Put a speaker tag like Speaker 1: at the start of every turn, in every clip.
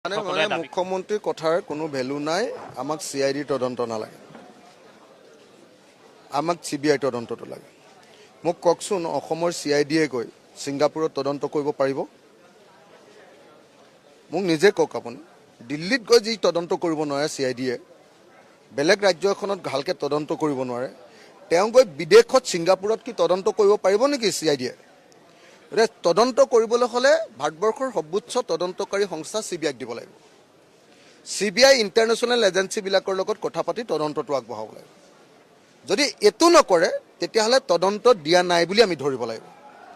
Speaker 1: মানে মুখ্যমন্ত্ৰীৰ কথাৰ কোনো ভেলু নাই। আমাক CID তদন্ত নালাগে, আমাক CBI তদন্তটো লাগে। মোক কওকচোন, অসমৰ CIDয়ে গৈ ছিংগাপুৰত তদন্ত কৰিব পাৰিব? মোক নিজে কওক আপুনি। দিল্লীত গৈ যি তদন্ত কৰিব নোৱাৰে CIDয়ে, বেলেগ ৰাজ্য এখনত ভালকৈ তদন্ত কৰিব নোৱাৰে, তেওঁ গৈ বিদেশত ছিংগাপুৰত কি তদন্ত কৰিব পাৰিব নেকি CIDয়ে? তদন্ত কৰিবলৈ হ'লে ভাৰতবৰ্ষৰ সৰ্বোচ্চ তদন্তকাৰী সংস্থা CBIক দিব লাগিব। CBI ইণ্টাৰনেশ্যনেল এজেঞ্চিবিলাকৰ লগত কথা পাতি তদন্তটো আগবঢ়াব লাগিব। যদি এইটো নকৰে তেতিয়াহ'লে তদন্ত দিয়া নাই বুলি আমি ধৰিব লাগিব,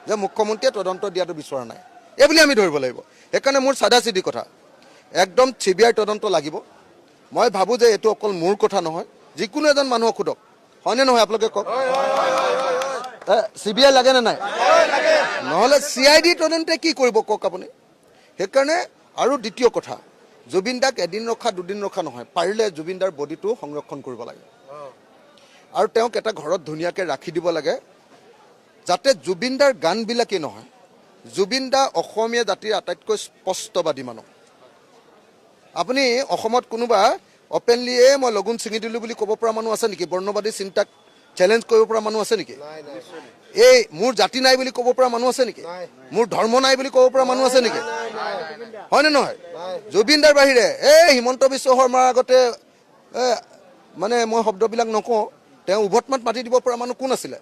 Speaker 1: যে মুখ্যমন্ত্ৰীয়ে তদন্ত দিয়াটো বিচৰা নাই এই বুলি আমি ধৰিব লাগিব। সেইকাৰণে মোৰ চাদা চিধি কথা, একদম CBI তদন্ত লাগিব। মই ভাবোঁ যে এইটো অকল মোৰ কথা নহয়, যিকোনো এজন মানুহক সোধক, হয়নে নহয় আপোনালোকে কওক। CBI লাগে নে নাই? নহ'লে CID তদন্তে কি কৰিব কওক আপুনি। সেইকাৰণে আৰু দ্বিতীয় কথা, জুবিন দাক এদিন ৰখা দুদিন ৰখা নহয়, পাৰিলে জুবিন দাৰ বডিটো সংৰক্ষণ কৰিব লাগে আৰু তেওঁক এটা ঘৰত ধুনীয়াকৈ ৰাখি দিব লাগে, যাতে জুবিন দাৰ গানবিলাকেই নহয়, জুবিন দা অসমীয়া জাতিৰ আটাইতকৈ স্পষ্টবাদী মানুহ। আপুনি অসমত কোনোবা অপেনলিয়ে মই লগুণ ছিঙি দিলোঁ বুলি ক'ব পৰা মানুহ আছে নেকি? বৰ্ণবাদী চিন্তাক চেলেঞ্জ কৰিব পৰা মানুহ আছে নেকি? এই মোৰ জাতি নাই বুলি ক'ব পৰা মানুহ আছে নেকি? মোৰ ধৰ্ম নাই বুলি ক'ব পৰা মানুহ আছে নেকি? হয়নে নহয়? জুবিন দাৰ বাহিৰে হিমন্ত বিশ্ব শৰ্মাৰ আগতে মানে মই শব্দবিলাক নকওঁ, তেওঁ উভতমাত মাতি দিব পৰা মানুহ কোন আছিলে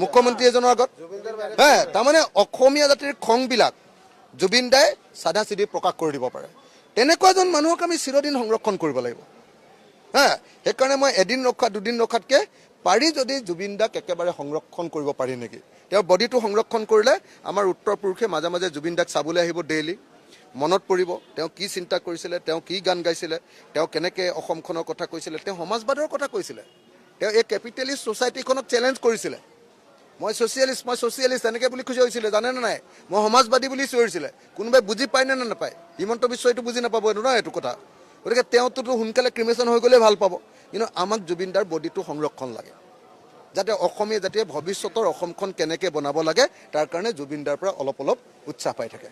Speaker 1: মুখ্যমন্ত্ৰী এজনৰ আগত? তাৰমানে অসমীয়া জাতিৰ খংবিলাক জুবিন দাই চাদা চিধি প্ৰকাশ কৰি দিব পাৰে। তেনেকুৱা এজন মানুহক আমি চিৰদিন সংৰক্ষণ কৰিব লাগিব। সেইকাৰণে মই এদিন ৰখা দুদিন ৰখাতকৈ পাৰি যদি জুবিন দাক একেবাৰে সংৰক্ষণ কৰিব পাৰি নেকি, তেওঁৰ বডিটো সংৰক্ষণ কৰিলে আমাৰ উত্তৰ পুৰুষে মাজে মাজে জুবিন দাক চাবলৈ আহিব, ডেইলি মনত পৰিব তেওঁ কি চিন্তা কৰিছিলে, তেওঁ কি গান গাইছিলে, তেওঁ কেনেকৈ অসমখনৰ কথা কৈছিলে, তেওঁ সমাজবাদৰ কথা কৈছিলে, তেওঁ এই কেপিটেলিষ্ট ছ'চাইটিখনক চেলেঞ্জ কৰিছিলে। মই ছ'চিয়েলিষ্ট এনেকৈ বুলি খুজি হৈছিলে, জানেনে নাই? মই সমাজবাদী বুলি চিঞৰিছিলে। কোনোবাই বুজি পায়নে নে নাপায়? হিমন্ত বিশ্ব এইটো বুজি নাপাব, এইটো নহয় এইটো কথা। গতিকে তেওঁতো সোনকালে ক্ৰিমেশ্যন হৈ গ'লেই ভাল পাব, কিন্তু আমাক জুবিন দাৰ বডিটো সংৰক্ষণ লাগে, যাতে অসমীয়া জাতিয়ে ভৱিষ্যতৰ অসমখন কেনেকৈ বনাব লাগে তাৰ কাৰণে জুবিন দাৰ পৰা অলপ অলপ উৎসাহ পাই থাকে।